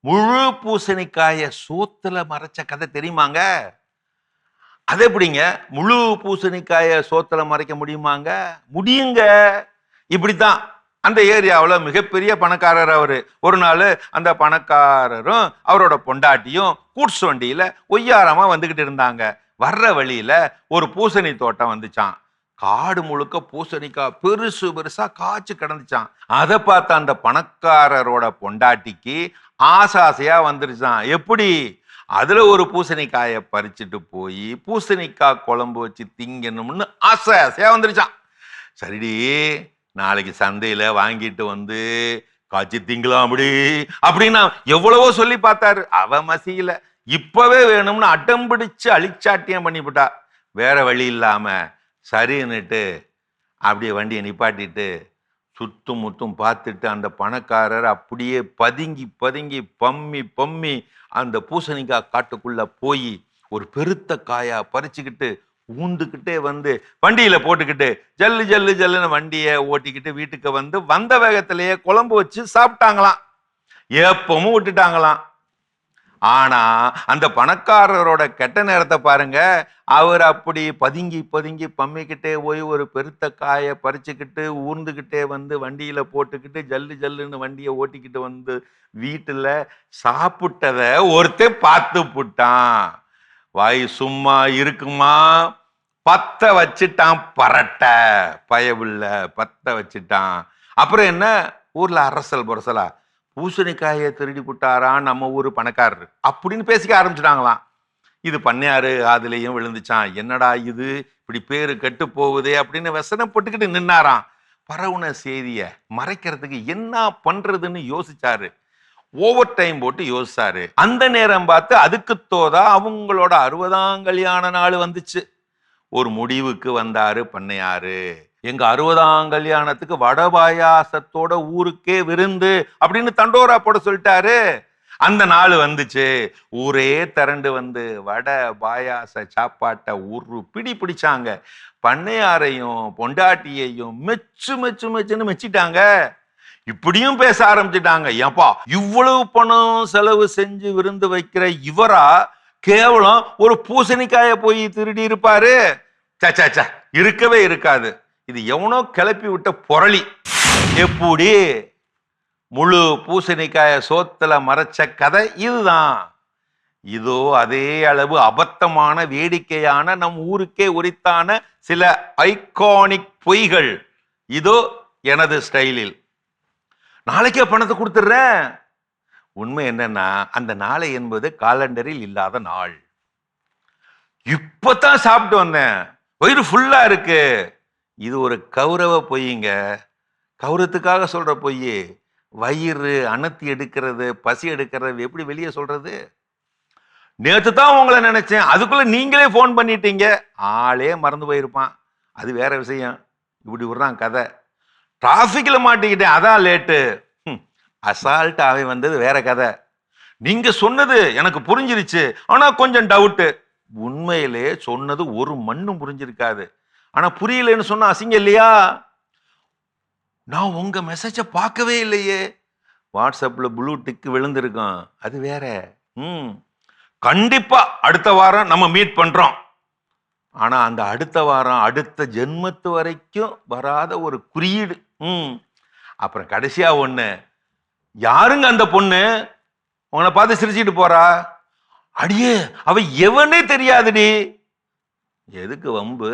முழு பூசணிக்காய சோத்துல மறைச்ச கதை தெரியுமாங்க? அது எப்படிங்க முழு பூசணிக்காய சோத்துல மறைக்க முடியுமாங்க? முடியுங்க. இப்படித்தான் அந்த ஏரியாவுல மிகப்பெரிய பணக்காரர் அவரு. ஒரு நாள் அந்த பணக்காரரும் அவரோட பொண்டாட்டியும் கூட்ஸ் வண்டியில ஒய்யாரமா வந்துகிட்டு இருந்தாங்க. வர்ற வழியில ஒரு பூசணி தோட்டம் வந்துச்சான். காடு முழுக்க பூசணிக்காய் பெருசு பெருசா காய்ச்சி கிடந்துச்சான். அதை பார்த்த அந்த பணக்காரரோட பொண்டாட்டிக்கு ஆசையா வந்துருச்சான். எப்படி? அதுல ஒரு பூசணிக்காயை பறிச்சுட்டு போய் பூசணிக்காய் குழம்பு வச்சு திங்கணும்னு ஆசையா வந்துருச்சான். சரிடி, நாளைக்கு சந்தையில வாங்கிட்டு வந்து காய்ச்சி திங்கலாம் அப்படின்னு எவ்வளவோ சொல்லி பார்த்தாரு. அவ மசியில இப்பவே வேணும்னு அடம் பிடிச்சு அழிச்சாட்டியம் பண்ணிவிட்டா. வேற வழி இல்லாம சரின்னுட்டு அப்படியே வண்டியை நிப்பாட்டிட்டு சுத்தும் முத்தும் பார்த்துட்டு அந்த பணக்காரர் அப்படியே பதுங்கி பதுங்கி பம்மி அந்த பூசணிக்காய் காட்டுக்குள்ள போய் ஒரு பெருத்த காயா பறிச்சுக்கிட்டு ஊந்துக்கிட்டே வந்து வண்டியில போட்டுக்கிட்டு ஜல்லு ஜல்லு ஜல்லுன்னு வண்டியை ஓட்டிக்கிட்டு வீட்டுக்கு வந்து வந்த வேகத்திலேயே குழம்பு வச்சு சாப்பிட்டாங்களாம். எப்பவும் விட்டுட்டாங்களாம். ஆனா அந்த பணக்காரரோட கெட்ட நேரத்தை பாருங்க. அவர் அப்படி பதுங்கி பதுங்கி பம்மிக்கிட்டே போய் ஒரு பெருத்த காயை பறிச்சுக்கிட்டு ஊர்ந்துக்கிட்டே வந்து வண்டியில போட்டுக்கிட்டு ஜல்லு ஜல்லுன்னு வண்டியை ஓட்டிக்கிட்டு வந்து வீட்டுல சாப்பிட்டத ஒருத்தன் பார்த்து புட்டான். வாய் சும்மா இருக்குமா? பத்த வச்சுட்டான். பரட்ட பயவுள்ள பத்த வச்சுட்டான். அப்புறம் என்ன, ஊர்ல அரசல் பொரசலா பூசணிக்காயை திருடி புட்டாரா நம்ம ஊரு பணக்காரரு அப்படின்னு பேசிக்க ஆரம்பிச்சுட்டாங்களாம். இது பண்ணையாரு அதுலயும் விழுந்துச்சான். என்னடா இது இப்படி பேரு கெட்டு போகுதே அப்படின்னு வசனம் போட்டுக்கிட்டு நின்னாராம். பரவுன செய்திய மறைக்கிறதுக்கு என்ன பண்றதுன்னு யோசிச்சாரு. ஓவர் டைம் போட்டு யோசிச்சாரு. அந்த நேரம் பார்த்து அதுக்கு தோதா அவங்களோட 60ஆம் கல்யாண நாள் வந்துச்சு. ஒரு முடிவுக்கு வந்தாரு பண்ணையாரு. எங்க 60ஆம் கல்யாணத்துக்கு வடை பாயாசத்தோட ஊருக்கே விருந்து அப்படின்னு தண்டோரா போட சொல்லிட்டாரு. அந்த நாள் வந்துச்சு. ஊரே திரண்டு வந்து வடை பாயாச சாப்பாட்டை ஒரு பிடி பிடிச்சாங்க. பண்ணையாரையும் பொண்டாட்டியையும் மெச்சு மெச்சு மெச்சுன்னு மெச்சிட்டாங்க. இப்படியும் பேச ஆரம்பிச்சுட்டாங்க. ஏப்பா இவ்வளவு பணம் செலவு செஞ்சு விருந்து வைக்கிற இவரா கேவலம் ஒரு பூசணிக்காய போய் திருடி இருப்பாரு? சச்சா இருக்கவே இருக்காது. இது எவனோ கிளப்பி விட்ட பொரளி. எப்படி? முழு பூசணிக்காய சோத்துல மறைச்ச கதை இதுதான். இதோ அதே அளவு அபத்தமான வேடிக்கையான நம் ஊருக்கே உரித்தான சில ஐகானிக் பொய்கள் இதோ எனது ஸ்டைலில். நாளைக்கே பணத்தை கொடுத்துடுறேன். உண்மை என்னன்னா அந்த நாளை என்பது காலண்டரில் இல்லாத நாள். இப்பதான் சாப்பிட்டு வந்தேன், வயிறு ஃபுல்லா இருக்கு. இது ஒரு கௌரவ பொய்யுங்க. கௌரவத்துக்காக சொல்ற பொய். வயிறு அனத்தி எடுக்கிறது பசி எடுக்கிறது எப்படி வெளியே சொல்றது? நேத்து தான் உங்களை நினைச்சேன், அதுக்குள்ள நீங்களே போன் பண்ணிட்டீங்க. ஆளே மறந்து போயிருப்பான், அது வேற விஷயம். இப்படி விடுறான் கதை. டிராபிக்ல மாட்டிக்கிட்டேன் அதான் லேட்டு. அசால்ட் அவன் வந்தது வேற கதை. நீங்க சொன்னது எனக்கு புரிஞ்சிருச்சு, ஆனா கொஞ்சம் டவுட். உண்மையிலே சொன்னது ஒரு மண்ணும் புரிஞ்சிருக்காது. ஆனா புரியலன்னு சொன்னா அசிங்கம் இல்லையா? நான் உங்க மெசேஜ பார்க்கவே இல்லையே. வாட்ஸ்அப்ல ப்ளூ டிக் விழுந்திருக்கும், அது வேற. கண்டிப்பா அடுத்த வாரம் நம்ம மீட் பண்றோம். ஆனா அந்த அடுத்த வாரம் அடுத்த ஜென்மத்து வரைக்கும் வராத ஒரு குறியீடு. அப்புறம் கடைசியா ஒண்ணு, யாருங்க அந்த பொண்ணு உன்னை பார்த்து சிரிச்சுட்டு போறா? அடியே அவ எவனே தெரியாதுடி. எதுக்கு வம்பு?